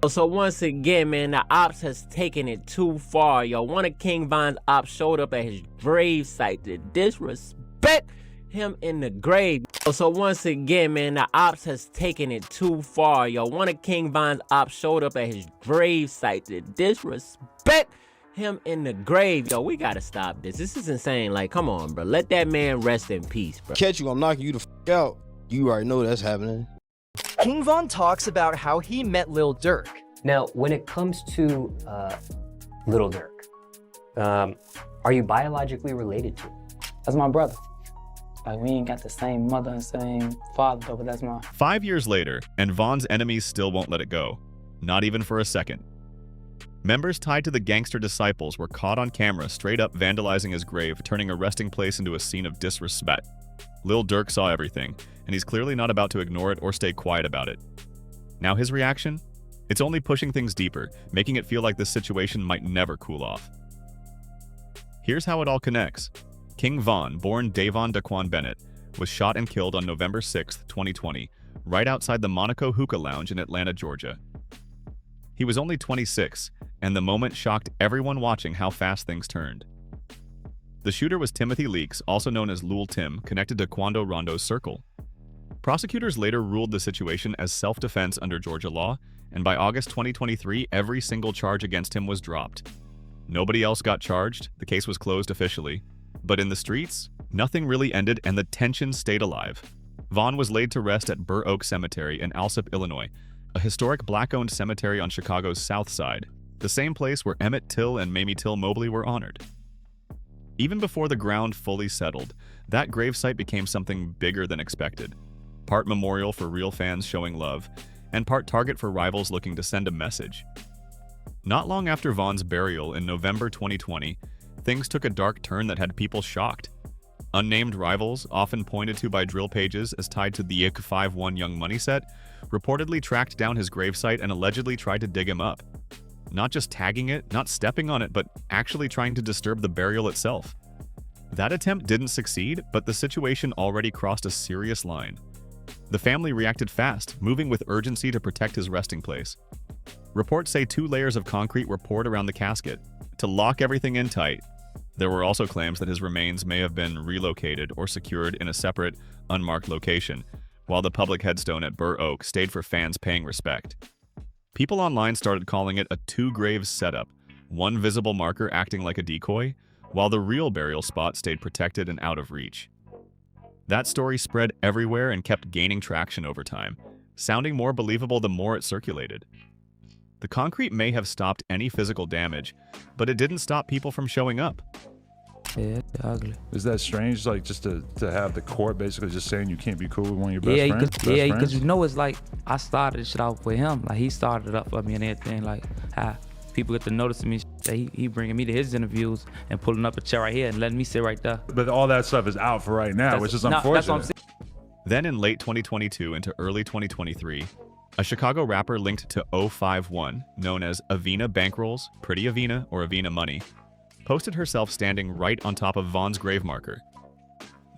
So once again, man, the ops has taken it too far, yo. One of King Von's ops showed up at his grave site to disrespect him in the grave. So once again, man, the ops has taken it too far, yo. One of King Von's ops showed up at his grave site to disrespect him in the grave. Yo, we gotta stop this. This is insane. Like, come on, bro. Let that man rest in peace, bro. Catch you, I'm knocking you the f out. You already know that's happening. King Von talks about how he met Lil Durk. Now, when it comes to Lil Durk, are you biologically related to him? That's my brother. Like, we ain't got the same mother and same father, but that's my... 5 years later, and Von's enemies still won't let it go. Not even for a second. Members tied to the gangster disciples were caught on camera straight up vandalizing his grave, turning a resting place into a scene of disrespect. Lil Durk saw everything, and he's clearly not about to ignore it or stay quiet about it. Now his reaction? It's only pushing things deeper, making it feel like this situation might never cool off. Here's how it all connects. King Von, born Davon Daquan Bennett, was shot and killed on November 6, 2020, right outside the Monaco Hookah Lounge in Atlanta, Georgia. He was only 26, and the moment shocked everyone watching how fast things turned. The shooter was Timothy Leaks, also known as Lul Tim, connected to Quando Rondo's circle. Prosecutors later ruled the situation as self-defense under Georgia law, and by August 2023, every single charge against him was dropped. Nobody else got charged, the case was closed officially. But in the streets, nothing really ended and the tension stayed alive. Von was laid to rest at Burr Oak Cemetery in Alsip, Illinois, a historic black-owned cemetery on Chicago's South Side, the same place where Emmett Till and Mamie Till Mobley were honored. Even before the ground fully settled, that gravesite became something bigger than expected. Part memorial for real fans showing love, and part target for rivals looking to send a message. Not long after Von's burial in November 2020, things took a dark turn that had people shocked. Unnamed rivals, often pointed to by drill pages as tied to the IK 5-1 Young Money set, reportedly tracked down his gravesite and allegedly tried to dig him up. Not just tagging it, not stepping on it, but actually trying to disturb the burial itself. That attempt didn't succeed, but the situation already crossed a serious line. The family reacted fast, moving with urgency to protect his resting place. Reports say 2 layers of concrete were poured around the casket to lock everything in tight. There were also claims that his remains may have been relocated or secured in a separate, unmarked location, while the public headstone at Burr Oak stayed for fans paying respect. People online started calling it a 2-grave setup, one visible marker acting like a decoy, while the real burial spot stayed protected and out of reach. That story spread everywhere and kept gaining traction over time, sounding more believable the more it circulated. The concrete may have stopped any physical damage, but it didn't stop people from showing up. Yeah, it's ugly. Is that strange, like, just to have the court basically just saying you can't be cool with one of your best friends? Yeah, because you know, it's like, I started this shit off with him. Like, he started it up for me and everything. Like, how people get to notice me. He bringing me to his interviews and pulling up a chair right here and letting me sit right there. But all that stuff is out for right now, which is unfortunate. That's what I'm saying. Then in late 2022 into early 2023, a Chicago rapper linked to 051, known as Avina Bankrolls, Pretty Avina, or Avina Money, posted herself standing right on top of Von's grave marker.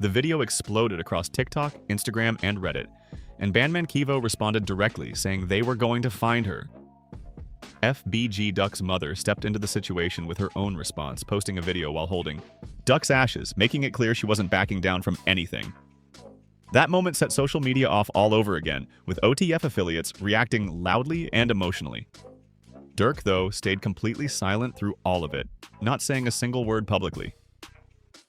The video exploded across TikTok, Instagram, and Reddit, and Bandman Kivo responded directly, saying they were going to find her. FBG Duck's mother stepped into the situation with her own response, posting a video while holding Duck's ashes, making it clear she wasn't backing down from anything. That moment set social media off all over again, with OTF affiliates reacting loudly and emotionally. Durk, though, stayed completely silent through all of it, not saying a single word publicly.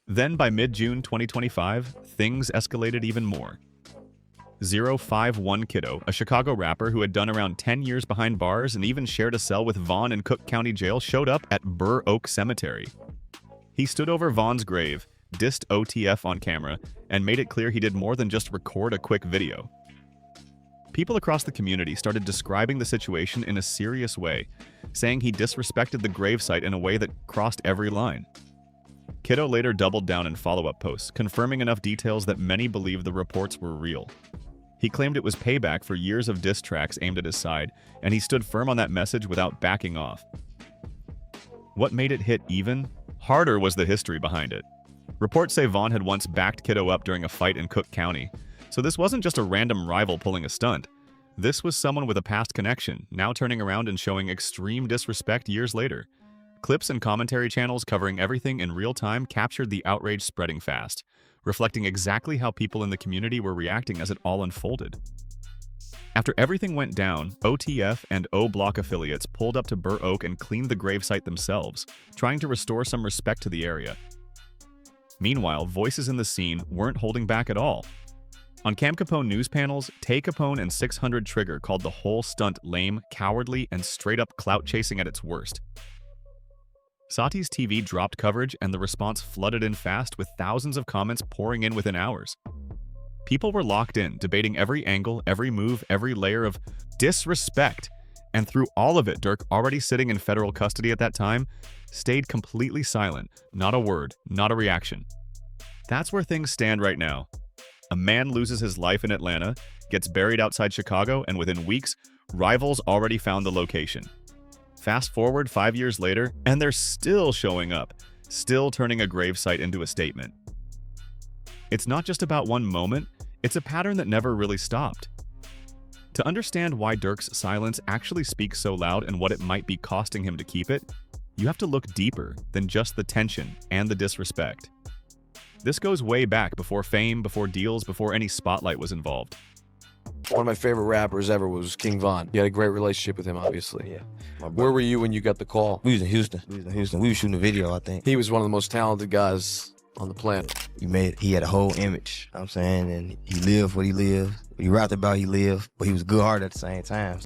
Then, by mid-June 2025, things escalated even more. 051 Kiddo, a Chicago rapper who had done around 10 years behind bars and even shared a cell with Von in Cook County Jail, showed up at Burr Oak Cemetery. He stood over Von's grave, dissed OTF on camera, and made it clear he did more than just record a quick video. People across the community started describing the situation in a serious way, saying he disrespected the gravesite in a way that crossed every line. Kiddo later doubled down in follow-up posts, confirming enough details that many believed the reports were real. He claimed it was payback for years of diss tracks aimed at his side, and he stood firm on that message without backing off. What made it hit even harder was the history behind it. Reports say Von had once backed Kiddo up during a fight in Cook County, so this wasn't just a random rival pulling a stunt. This was someone with a past connection, now turning around and showing extreme disrespect years later. Clips and commentary channels covering everything in real time captured the outrage spreading fast, reflecting exactly how people in the community were reacting as it all unfolded. After everything went down, OTF and O Block affiliates pulled up to Burr Oak and cleaned the gravesite themselves, trying to restore some respect to the area. Meanwhile, voices in the scene weren't holding back at all. On Cam Capone news panels, Tay Capone and 600 Trigger called the whole stunt lame, cowardly, and straight-up clout-chasing at its worst. Sati's TV dropped coverage and the response flooded in fast with thousands of comments pouring in within hours. People were locked in, debating every angle, every move, every layer of disrespect. And through all of it, Durk, already sitting in federal custody at that time, stayed completely silent. Not a word, not a reaction. That's where things stand right now. A man loses his life in Atlanta, gets buried outside Chicago, and within weeks, rivals already found the location. Fast forward 5 years later, and they're still showing up, still turning a gravesite into a statement. It's not just about one moment, it's a pattern that never really stopped. To understand why Durk's silence actually speaks so loud and what it might be costing him to keep it, you have to look deeper than just the tension and the disrespect. This goes way back before fame, before deals, before any spotlight was involved. One of my favorite rappers ever was King Von. You had a great relationship with him, obviously. Yeah. Where were you when you got the call? We was in Houston. We was shooting a video, I think. He was one of the most talented guys on the planet. He had a whole image, you know what I'm saying, and he lived what he lived. He rapped about he lived, but he was good-hearted at the same time.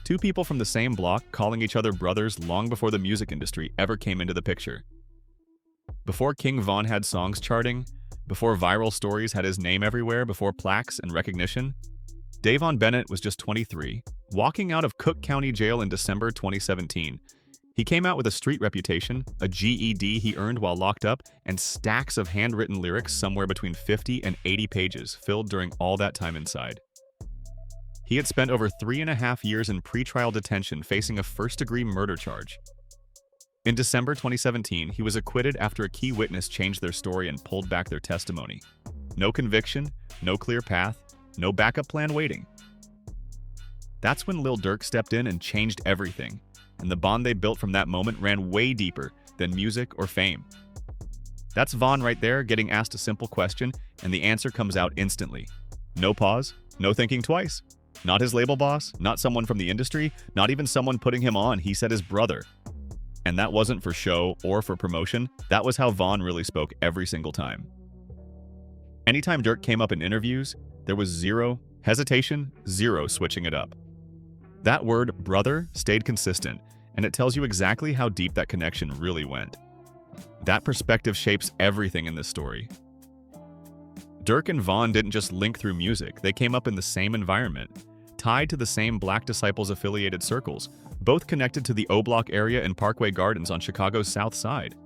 Two people from the same block calling each other brothers long before the music industry ever came into the picture. Before King Von had songs charting, before viral stories had his name everywhere, before plaques and recognition, Davon Bennett was just 23, walking out of Cook County Jail in December 2017. He came out with a street reputation, a GED he earned while locked up, and stacks of handwritten lyrics somewhere between 50 and 80 pages filled during all that time inside. He had spent over 3.5 years in pretrial detention facing a first-degree murder charge. In December 2017, he was acquitted after a key witness changed their story and pulled back their testimony. No conviction, no clear path, no backup plan waiting. That's when Lil Durk stepped in and changed everything, and the bond they built from that moment ran way deeper than music or fame. That's Von right there getting asked a simple question, and the answer comes out instantly. No pause, no thinking twice. Not his label boss, not someone from the industry, not even someone putting him on. He said his brother. And that wasn't for show or for promotion. That was how Von really spoke every single time. Anytime Durk came up in interviews, there was zero hesitation, zero switching it up. That word, brother, stayed consistent, and it tells you exactly how deep that connection really went. That perspective shapes everything in this story. Durk and Von didn't just link through music, they came up in the same environment, tied to the same Black Disciples affiliated circles, both connected to the O Block area and Parkway Gardens on Chicago's South Side.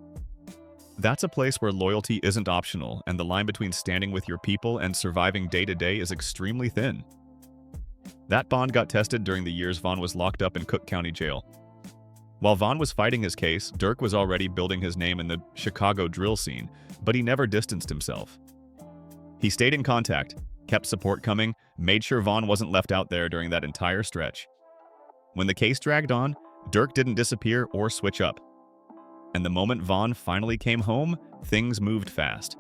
That's a place where loyalty isn't optional, and the line between standing with your people and surviving day to day is extremely thin. That bond got tested during the years Von was locked up in Cook County Jail. While Von was fighting his case, Durk was already building his name in the Chicago drill scene, but he never distanced himself. He stayed in contact, kept support coming, made sure Von wasn't left out there during that entire stretch. When the case dragged on, Durk didn't disappear or switch up. And the moment Von finally came home, things moved fast.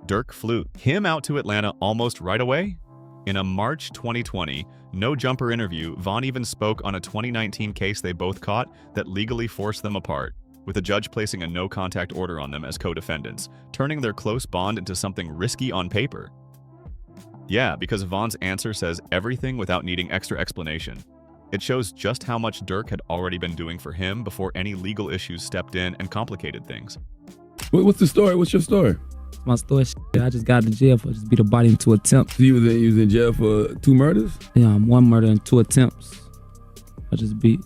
Durk flew him out to Atlanta almost right away. In a March 2020 No Jumper interview, Von even spoke on a 2019 case they both caught that legally forced them apart, with a judge placing a no-contact order on them as co-defendants, turning their close bond into something risky on paper. Yeah, because Von's answer says everything without needing extra explanation. It shows just how much Durk had already been doing for him before any legal issues stepped in and complicated things. What's the story? What's your story? My story, I just got to jail for just beat a body in 2 attempts. So you was in jail for 2 murders? Yeah, 1 murder and 2 attempts. I just beat.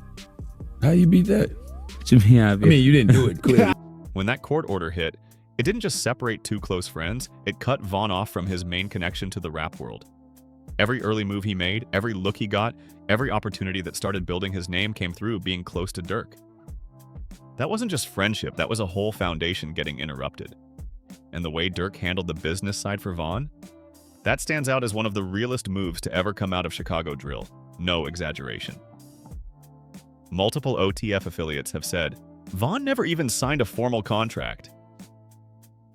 How you beat that? What you mean? I mean, you didn't do it, clearly. When that court order hit, it didn't just separate 2 close friends, it cut Von off from his main connection to the rap world. Every early move he made, every look he got, every opportunity that started building his name came through being close to Durk. That wasn't just friendship, that was a whole foundation getting interrupted. And the way Durk handled the business side for Von, That stands out as one of the realest moves to ever come out of Chicago drill. No exaggeration. Multiple OTF affiliates have said, Von never even signed a formal contract.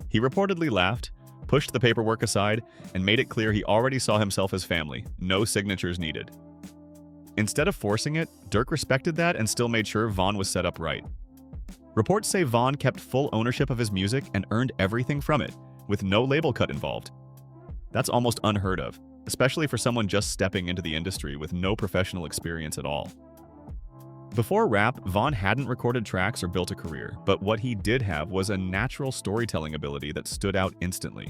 He reportedly laughed, pushed the paperwork aside, and made it clear he already saw himself as family, no signatures needed. Instead of forcing it, Durk respected that and still made sure Von was set up right. Reports say Von kept full ownership of his music and earned everything from it, with no label cut involved. That's almost unheard of, especially for someone just stepping into the industry with no professional experience at all. Before rap, Von hadn't recorded tracks or built a career, but what he did have was a natural storytelling ability that stood out instantly.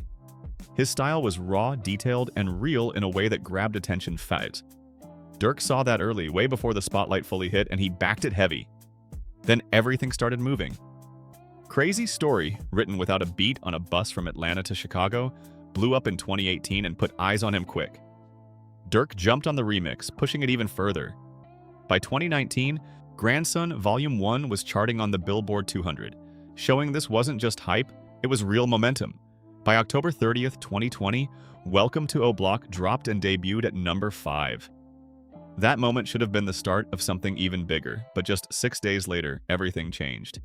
His style was raw, detailed, and real in a way that grabbed attention fast. Durk saw that early, way before the spotlight fully hit, and he backed it heavy. Then everything started moving. Crazy Story, written without a beat on a bus from Atlanta to Chicago, blew up in 2018 and put eyes on him quick. Durk jumped on the remix, pushing it even further. By 2019, Grandson Volume 1 was charting on the Billboard 200, showing this wasn't just hype, it was real momentum. By October 30th, 2020, Welcome to O Block dropped and debuted at number 5. That moment should have been the start of something even bigger, but just 6 days later, everything changed.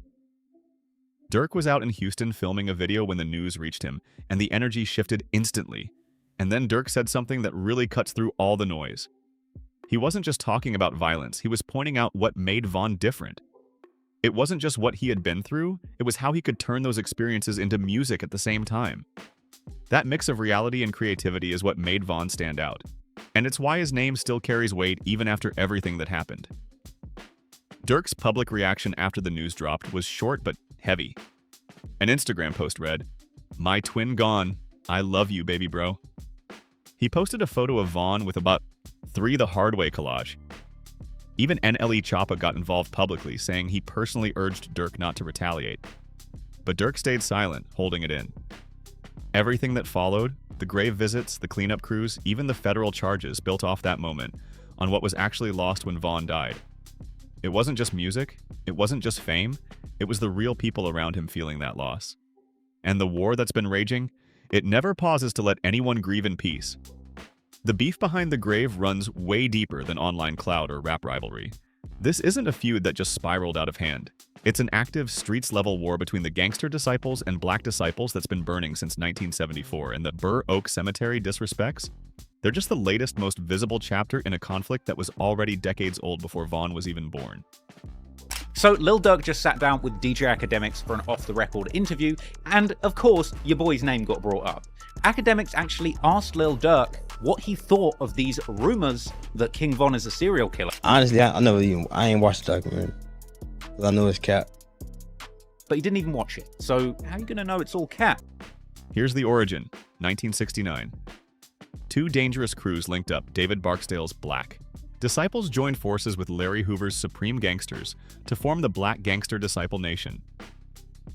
Durk was out in Houston filming a video when the news reached him, and the energy shifted instantly. And then Durk said something that really cuts through all the noise. He wasn't just talking about violence, he was pointing out what made Von different. It wasn't just what he had been through, it was how he could turn those experiences into music at the same time. That mix of reality and creativity is what made Von stand out. And it's why his name still carries weight even after everything that happened. Durk's public reaction after the news dropped was short but heavy. An Instagram post read, "My twin gone. I love you, baby bro." He posted a photo of Von with about 3 the hard way collage. Even NLE Choppa got involved publicly, saying he personally urged Durk not to retaliate. But Durk stayed silent, holding it in. Everything that followed, the grave visits, the cleanup crews, even the federal charges built off that moment on what was actually lost when Von died. It wasn't just music, it wasn't just fame, it was the real people around him feeling that loss. And the war that's been raging, it never pauses to let anyone grieve in peace. The beef behind the grave runs way deeper than online clout or rap rivalry. This isn't a feud that just spiraled out of hand. It's an active, streets-level war between the gangster disciples and black disciples that's been burning since 1974, and the Burr Oak Cemetery disrespects? They're just the latest, most visible chapter in a conflict that was already decades old before Von was even born. So Lil Durk just sat down with DJ Academics for an off-the-record interview, and of course, your boy's name got brought up. Academics actually asked Lil Durk what he thought of these rumors that King Von is a serial killer. Honestly, I ain't watched the documentary. 'Cause I know it's cap. But he didn't even watch it, so how are you gonna know it's all cap? Here's the origin, 1969. 2 dangerous crews linked up David Barksdale's Black. Disciples joined forces with Larry Hoover's Supreme Gangsters to form the Black Gangster Disciple Nation.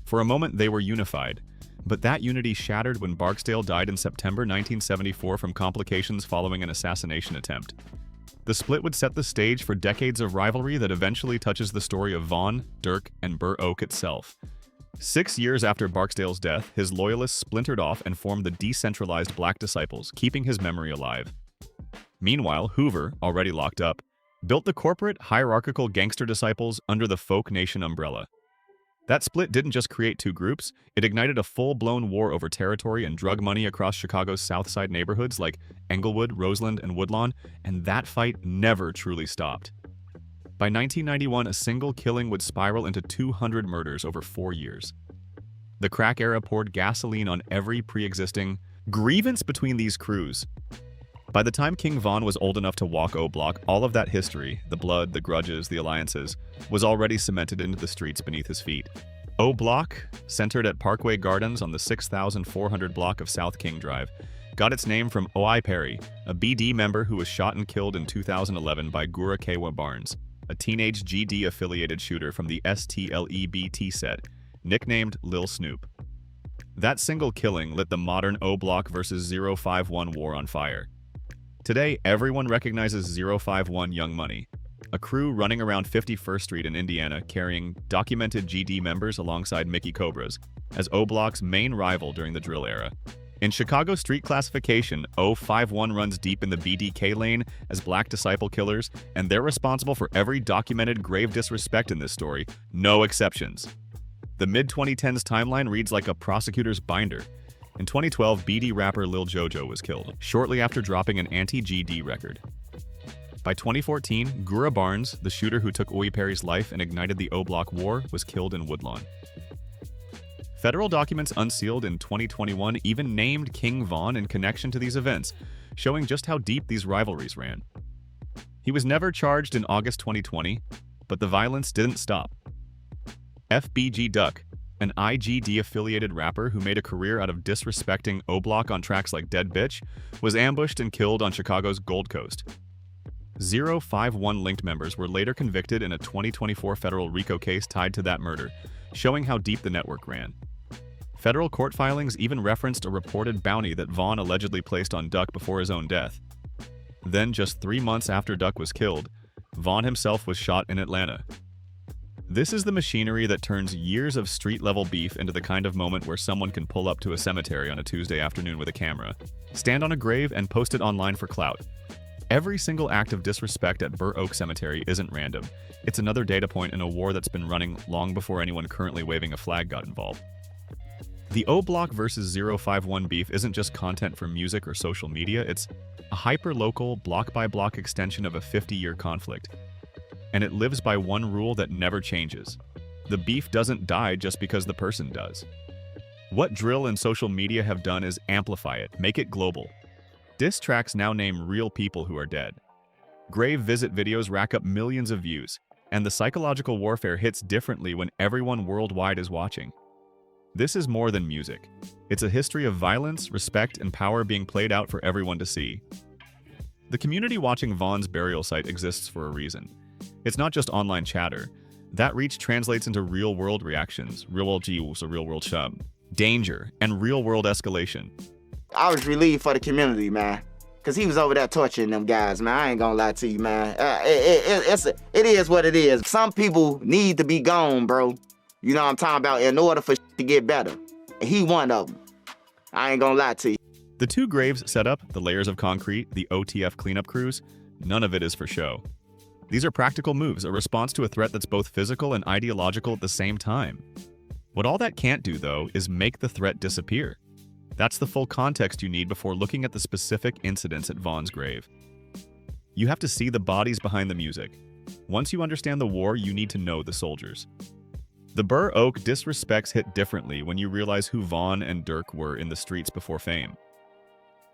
For a moment, they were unified, but that unity shattered when Barksdale died in September 1974 from complications following an assassination attempt. The split would set the stage for decades of rivalry that eventually touches the story of Von, Durk, and Burr Oak itself. 6 years after Barksdale's death, his loyalists splintered off and formed the decentralized Black Disciples, keeping his memory alive. Meanwhile, Hoover, already locked up, built the corporate, hierarchical gangster disciples under the Folk Nation umbrella. That split didn't just create 2 groups, it ignited a full-blown war over territory and drug money across Chicago's South Side neighborhoods like Englewood, Roseland, and Woodlawn, and that fight never truly stopped. By 1991, a single killing would spiral into 200 murders over 4 years. The crack era poured gasoline on every pre-existing grievance between these crews. By the time King Von was old enough to walk O Block, all of that history, the blood, the grudges, the alliances, was already cemented into the streets beneath his feet. O Block, centered at Parkway Gardens on the 6,400 block of South King Drive, got its name from O.I. Perry, a BD member who was shot and killed in 2011 by Gura Kewa Barnes, a teenage GD-affiliated shooter from the STLEBT set, nicknamed Lil Snoop. That single killing lit the modern O Block versus 051 war on fire. Today, everyone recognizes 051 Young Money, a crew running around 51st Street in Indiana carrying documented GD members alongside Mickey Cobras, as O Block's main rival during the drill era. In Chicago street classification, 051 runs deep in the BDK lane as black disciple killers, and they're responsible for every documented grave disrespect in this story, no exceptions. The mid-2010s timeline reads like a prosecutor's binder. In 2012, BD rapper Lil Jojo was killed, shortly after dropping an anti-GD record. By 2014, Gura Barnes, the shooter who took Oi Perry's life and ignited the O-Block War, was killed in Woodlawn. Federal documents unsealed in 2021 even named King Von in connection to these events, showing just how deep these rivalries ran. He was never charged in August 2020, but the violence didn't stop. FBG Duck, an IGD-affiliated rapper who made a career out of disrespecting O-Block on tracks like Dead Bitch, was ambushed and killed on Chicago's Gold Coast. 051 linked members were later convicted in a 2024 federal RICO case tied to that murder, showing how deep the network ran. Federal court filings even referenced a reported bounty that Vaughn allegedly placed on Duck before his own death. Then, just 3 months after Duck was killed, Vaughn himself was shot in Atlanta. This is the machinery that turns years of street-level beef into the kind of moment where someone can pull up to a cemetery on a Tuesday afternoon with a camera, stand on a grave, and post it online for clout. Every single act of disrespect at Burr Oak Cemetery isn't random. It's another data point in a war that's been running long before anyone currently waving a flag got involved. The O-Block versus 051 beef isn't just content for music or social media, it's a hyper-local, block-by-block extension of a 50-year conflict. And it lives by one rule that never changes. The beef doesn't die just because the person does. What drill and social media have done is amplify it, make it global. Diss tracks now name real people who are dead. Grave visit videos rack up millions of views, and the psychological warfare hits differently when everyone worldwide is watching. This is more than music. It's a history of violence, respect, and power being played out for everyone to see. The community watching Vaughn's burial site exists for a reason. It's not just online chatter. That reach translates into real-world reactions, real-world Jews, or real-world shub, danger, and real-world escalation. I was relieved for the community, man. Because he was over there torturing them guys, man. I ain't gonna lie to you, man. It is what it is. Some people need to be gone, bro. You know what I'm talking about, in order for to get better. And he one of them. I ain't gonna lie to you. The two graves set up, the layers of concrete, the OTF cleanup crews, none of it is for show. These are practical moves, a response to a threat that's both physical and ideological at the same time. What all that can't do, though, is make the threat disappear. That's the full context you need before looking at the specific incidents at Vaughn's grave. You have to see the bodies behind the music. Once you understand the war, you need to know the soldiers. The Burr Oak disrespects hit differently when you realize who Vaughn and Durk were in the streets before fame.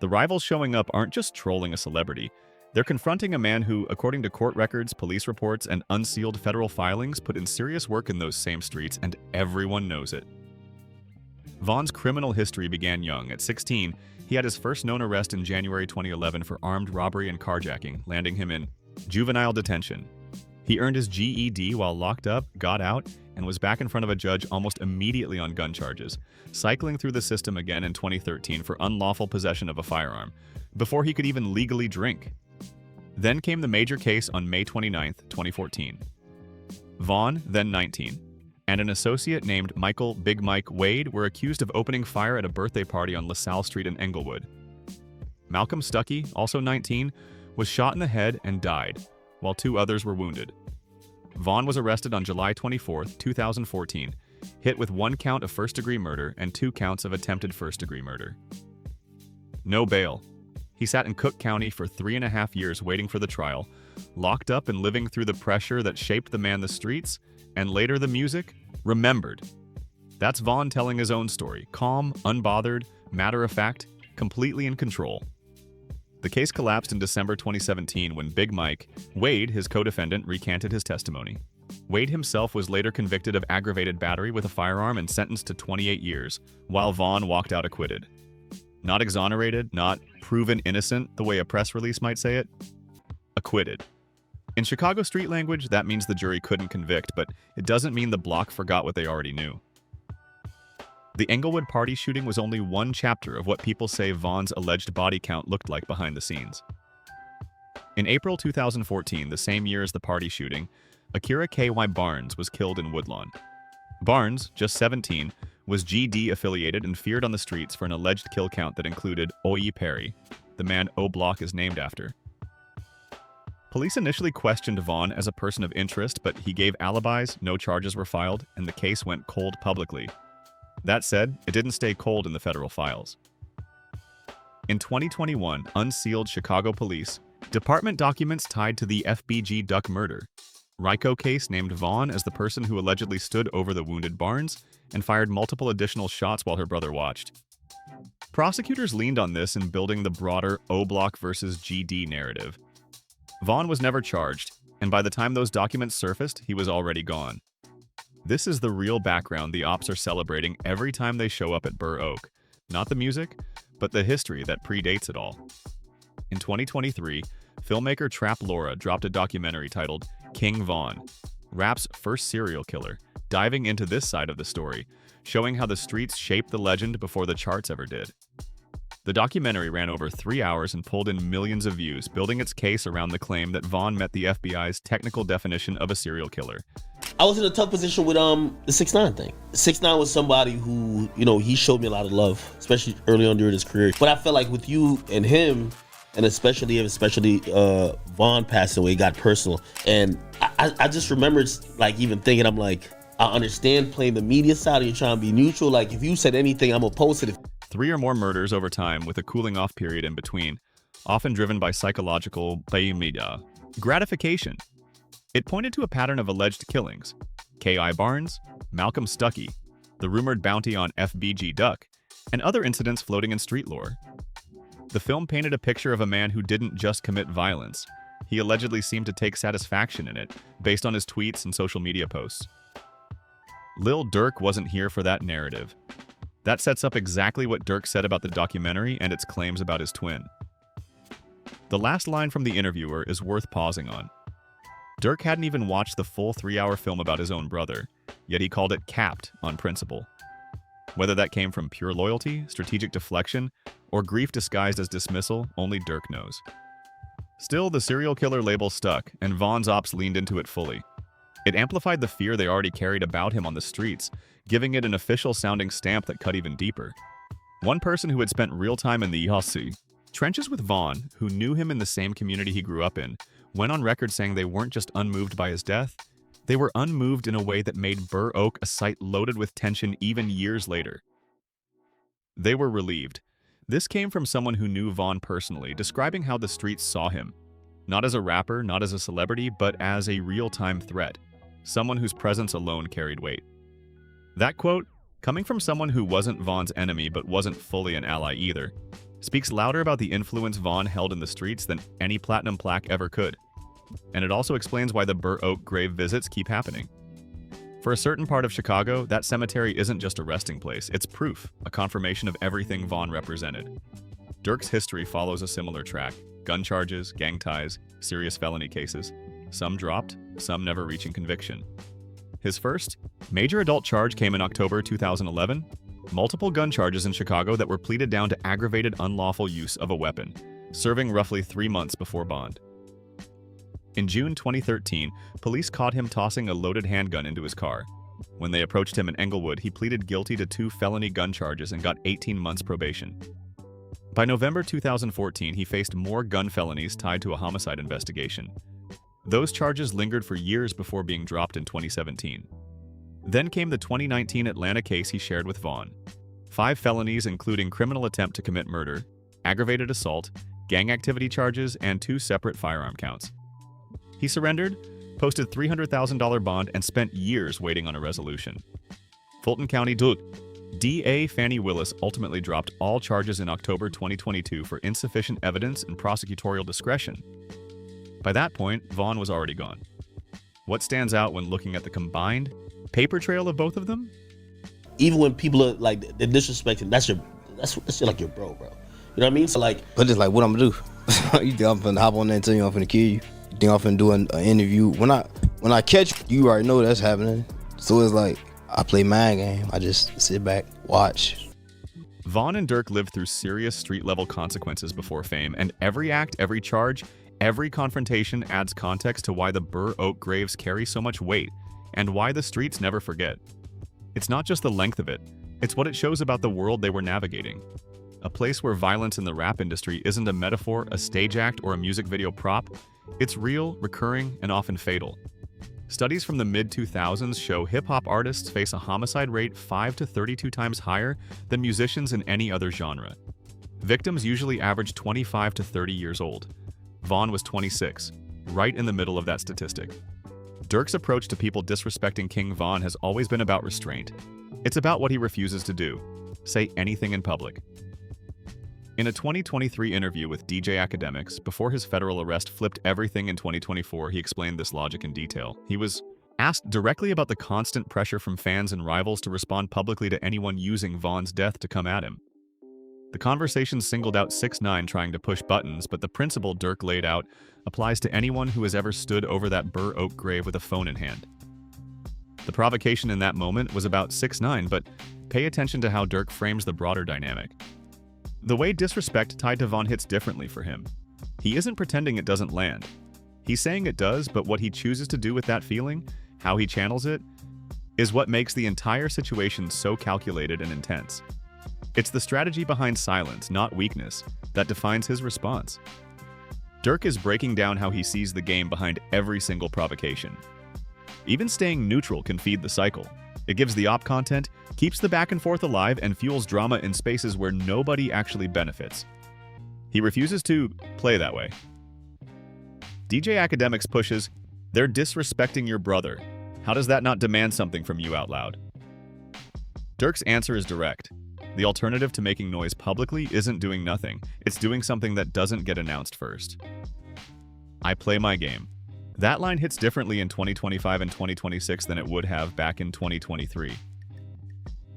The rivals showing up aren't just trolling a celebrity. They're confronting a man who, according to court records, police reports, and unsealed federal filings, put in serious work in those same streets, and everyone knows it. Vaughn's criminal history began young. At 16, he had his first known arrest in January 2011 for armed robbery and carjacking, landing him in juvenile detention. He earned his GED while locked up, got out, and was back in front of a judge almost immediately on gun charges, cycling through the system again in 2013 for unlawful possession of a firearm, before he could even legally drink. Then came the major case on May 29, 2014. Vaughn, then 19, and an associate named Michael Big Mike Wade were accused of opening fire at a birthday party on LaSalle Street in Englewood. Malcolm Stuckey, also 19, was shot in the head and died, while 2 others were wounded. Vaughn was arrested on July 24, 2014, hit with 1 count of first-degree murder and 2 counts of attempted first-degree murder. No bail. He sat in Cook County for 3.5 years waiting for the trial, locked up and living through the pressure that shaped the man the streets, and later the music, remembered. That's Vaughn telling his own story, calm, unbothered, matter-of-fact, completely in control. The case collapsed in December 2017 when Big Mike, Wade, his co-defendant, recanted his testimony. Wade himself was later convicted of aggravated battery with a firearm and sentenced to 28 years, while Vaughn walked out acquitted. Not exonerated, not proven innocent, the way a press release might say it. Acquitted. In Chicago street language, that means the jury couldn't convict, but it doesn't mean the block forgot what they already knew. The Englewood party shooting was only one chapter of what people say Vaughn's alleged body count looked like behind the scenes. In April 2014, the same year as the party shooting, Akira K.Y. Barnes was killed in Woodlawn. Barnes, just 17, was GD affiliated and feared on the streets for an alleged kill count that included Oyi Perry, the man O Block is named after. Police initially questioned Vaughn as a person of interest, but he gave alibis, no charges were filed, and the case went cold publicly. That said, it didn't stay cold in the federal files. In 2021, unsealed Chicago police, department documents tied to the FBG Duck murder. RICO case named Vaughn as the person who allegedly stood over the wounded Barnes and fired multiple additional shots while her brother watched. Prosecutors leaned on this in building the broader O Block versus GD narrative. Vaughn was never charged, and by the time those documents surfaced, he was already gone. This is the real background the ops are celebrating every time they show up at Burr Oak. Not the music, but the history that predates it all. In 2023, filmmaker Trap Laura dropped a documentary titled King Vaughn, rap's first serial killer, diving into this side of the story, showing how the streets shaped the legend before the charts ever did. The documentary ran over 3 hours and pulled in millions of views, building its case around the claim that Vaughn met the FBI's technical definition of a serial killer. I was in a tough position with the 6ix9ine thing. 6ix9ine was somebody who, he showed me a lot of love, especially early on during his career. But I felt like with you and him, and especially Vaughn passing away, it got personal. And I just remember even thinking, I'm like, I understand playing the media side and you're trying to be neutral. Like if you said anything, I'm gonna post it. 3 or more murders over time with a cooling off period in between, often driven by psychological gratification. It pointed to a pattern of alleged killings. K.I. Barnes, Malcolm Stuckey, the rumored bounty on FBG Duck, and other incidents floating in street lore. The film painted a picture of a man who didn't just commit violence. He allegedly seemed to take satisfaction in it, based on his tweets and social media posts. Lil Durk wasn't here for that narrative. That sets up exactly what Durk said about the documentary and its claims about his twin. The last line from the interviewer is worth pausing on. Durk hadn't even watched the full 3-hour film about his own brother, yet he called it capped on principle. Whether that came from pure loyalty, strategic deflection, or grief disguised as dismissal, only Durk knows. Still, the serial killer label stuck, and Vaughn's ops leaned into it fully. It amplified the fear they already carried about him on the streets, giving it an official-sounding stamp that cut even deeper. One person who had spent real time in the EHC trenches with Vaughn, who knew him in the same community he grew up in, went on record saying they weren't just unmoved by his death, they were unmoved in a way that made Burr Oak a site loaded with tension even years later. They were relieved. This came from someone who knew Vaughn personally, describing how the streets saw him. Not as a rapper, not as a celebrity, but as a real-time threat. Someone whose presence alone carried weight. That quote, coming from someone who wasn't Vaughn's enemy but wasn't fully an ally either, speaks louder about the influence Vaughn held in the streets than any platinum plaque ever could. And it also explains why the Burr Oak grave visits keep happening. For a certain part of Chicago, that cemetery isn't just a resting place, it's proof, a confirmation of everything Vaughn represented. Durk's history follows a similar track. Gun charges, gang ties, serious felony cases. Some dropped, some never reaching conviction. His first major adult charge came in October 2011. Multiple gun charges in Chicago that were pleaded down to aggravated unlawful use of a weapon, serving roughly 3 months before bond. In June 2013, police caught him tossing a loaded handgun into his car. When they approached him in Englewood, he pleaded guilty to 2 felony gun charges and got 18 months probation. By November 2014, he faced more gun felonies tied to a homicide investigation. Those charges lingered for years before being dropped in 2017. Then came the 2019 Atlanta case he shared with Vaughn. 5 felonies including criminal attempt to commit murder, aggravated assault, gang activity charges, and 2 separate firearm counts. He surrendered, posted $300,000 bond, and spent years waiting on a resolution. Fulton County DA Fannie Willis ultimately dropped all charges in October 2022 for insufficient evidence and prosecutorial discretion. By that point, Vaughn was already gone. What stands out when looking at the combined paper trail of both of them? Even when people are like they're disrespecting, that's like your bro. You know what I mean? So like, but it's like, what I'm gonna do? You think I'm finna hop on there and tell you I'm finna kill you? You think I'm finna do an interview? When I catch you, you already know that's happening. So it's like, I play my game. I just sit back, watch. Vaughn and Durk lived through serious street-level consequences before fame, and every act, every charge, every confrontation adds context to why the Burr Oak graves carry so much weight, and why the streets never forget. It's not just the length of it, It's what it shows about the world they were navigating. A place where violence in the rap industry isn't a metaphor, a stage act, or a music video prop. It's real, recurring, and often fatal. Studies from the mid-2000s show hip-hop artists face a homicide rate 5 to 32 times higher than musicians in any other genre. Victims usually average 25 to 30 years old. Von was 26, right in the middle of that statistic. Durk's approach to people disrespecting King Von has always been about restraint. It's about what he refuses to do. Say anything in public. In a 2023 interview with DJ Academics, before his federal arrest flipped everything in 2024, he explained this logic in detail. He was asked directly about the constant pressure from fans and rivals to respond publicly to anyone using Von's death to come at him. The conversation singled out 6ix9ine trying to push buttons, but the principle Durk laid out applies to anyone who has ever stood over that Burr Oak grave with a phone in hand. The provocation in that moment was about 6ix9ine, but pay attention to how Durk frames the broader dynamic. The way disrespect tied to Von hits differently for him. He isn't pretending it doesn't land. He's saying it does, but what he chooses to do with that feeling, how he channels it, is what makes the entire situation so calculated and intense. It's the strategy behind silence, not weakness, that defines his response. Durk is breaking down how he sees the game behind every single provocation. Even staying neutral can feed the cycle. It gives the op content, keeps the back and forth alive, and fuels drama in spaces where nobody actually benefits. He refuses to play that way. DJ Academics pushes, "They're disrespecting your brother. How does that not demand something from you out loud?" Durk's answer is direct. The alternative to making noise publicly isn't doing nothing. It's doing something that doesn't get announced first. I play my game. That line hits differently in 2025 and 2026 than it would have back in 2023.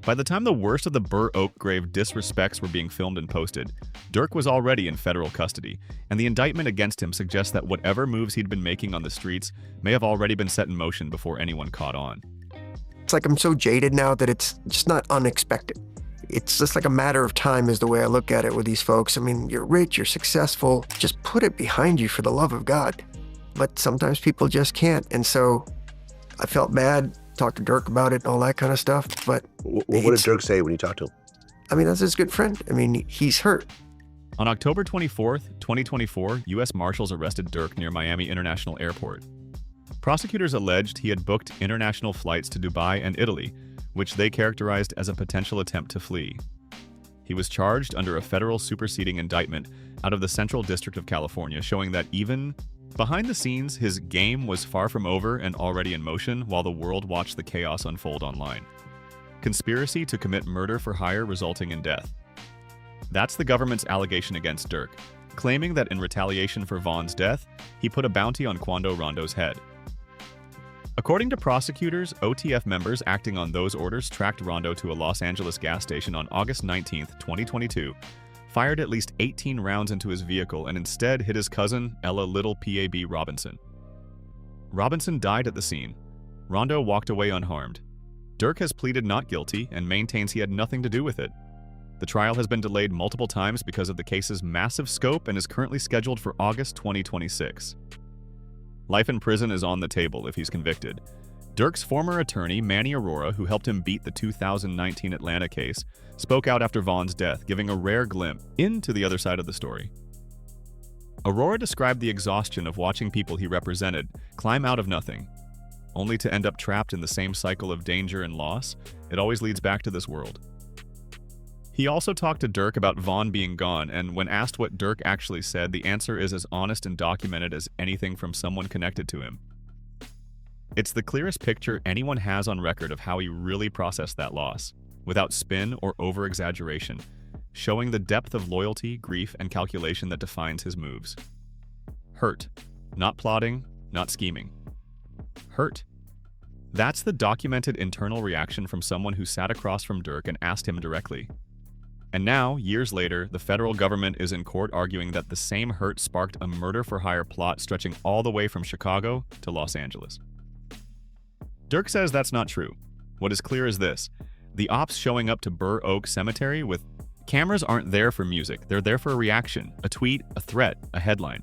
By the time the worst of the Burr Oak grave disrespects were being filmed and posted, Durk was already in federal custody, and the indictment against him suggests that whatever moves he'd been making on the streets may have already been set in motion before anyone caught on. It's like I'm so jaded now that it's just not unexpected. It's just like a matter of time is the way I look at it with these folks. I mean, you're rich, you're successful, just put it behind you for the love of God. But sometimes people just can't. And so I felt bad, talked to Durk about it and all that kind of stuff. But what did Durk say when you talked to him? I mean, that's his good friend. I mean, he's hurt. On October 24th, 2024, U.S. Marshals arrested Durk near Miami International Airport. Prosecutors alleged he had booked international flights to Dubai and Italy, which they characterized as a potential attempt to flee. He was charged under a federal superseding indictment out of the Central District of California, showing that even behind the scenes, his game was far from over and already in motion while the world watched the chaos unfold online. Conspiracy to commit murder for hire resulting in death. That's the government's allegation against Durk, claiming that in retaliation for Von's death, he put a bounty on Quando Rondo's head. According to prosecutors, OTF members acting on those orders tracked Rondo to a Los Angeles gas station on August 19, 2022, fired at least 18 rounds into his vehicle, and instead hit his cousin, Ella Little P.A.B. Robinson. Robinson died at the scene. Rondo walked away unharmed. Durk has pleaded not guilty and maintains he had nothing to do with it. The trial has been delayed multiple times because of the case's massive scope and is currently scheduled for August 2026. Life in prison is on the table if he's convicted. Durk's former attorney, Manny Aurora, who helped him beat the 2019 Atlanta case, spoke out after Von's death, giving a rare glimpse into the other side of the story. Aurora described the exhaustion of watching people he represented climb out of nothing, only to end up trapped in the same cycle of danger and loss. It always leads back to this world. He also talked to Durk about Von being gone, and when asked what Durk actually said, the answer is as honest and documented as anything from someone connected to him. It's the clearest picture anyone has on record of how he really processed that loss, without spin or over-exaggeration, showing the depth of loyalty, grief, and calculation that defines his moves. Hurt. Not plotting, not scheming. Hurt. That's the documented internal reaction from someone who sat across from Durk and asked him directly. And now, years later, the federal government is in court arguing that the same hurt sparked a murder-for-hire plot stretching all the way from Chicago to Los Angeles. Durk says that's not true. What is clear is this: the ops showing up to Burr Oak Cemetery with cameras aren't there for music, they're there for a reaction, a tweet, a threat, a headline.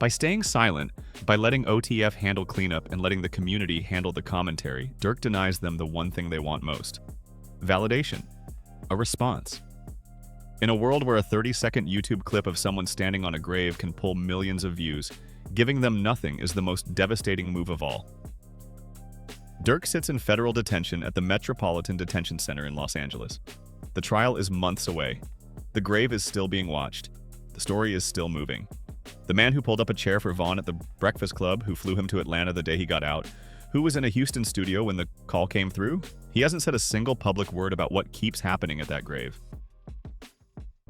By staying silent, by letting OTF handle cleanup and letting the community handle the commentary, Durk denies them the one thing they want most: validation. a response. In a world where a 30-second YouTube clip of someone standing on a grave can pull millions of views, giving them nothing is the most devastating move of all. Durk sits in federal detention at the Metropolitan Detention Center in Los Angeles. The trial is months away. The grave is still being watched. The story is still moving. The man who pulled up a chair for Vaughn at the Breakfast Club, who flew him to Atlanta the day he got out, who was in a Houston studio when the call came through, he hasn't said a single public word about what keeps happening at that grave.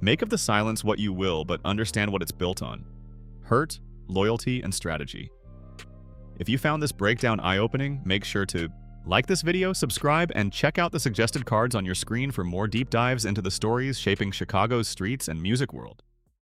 Make of the silence what you will, but understand what it's built on: hurt, loyalty, and strategy. If you found this breakdown eye-opening, make sure to like this video, subscribe, and check out the suggested cards on your screen for more deep dives into the stories shaping Chicago's streets and music world.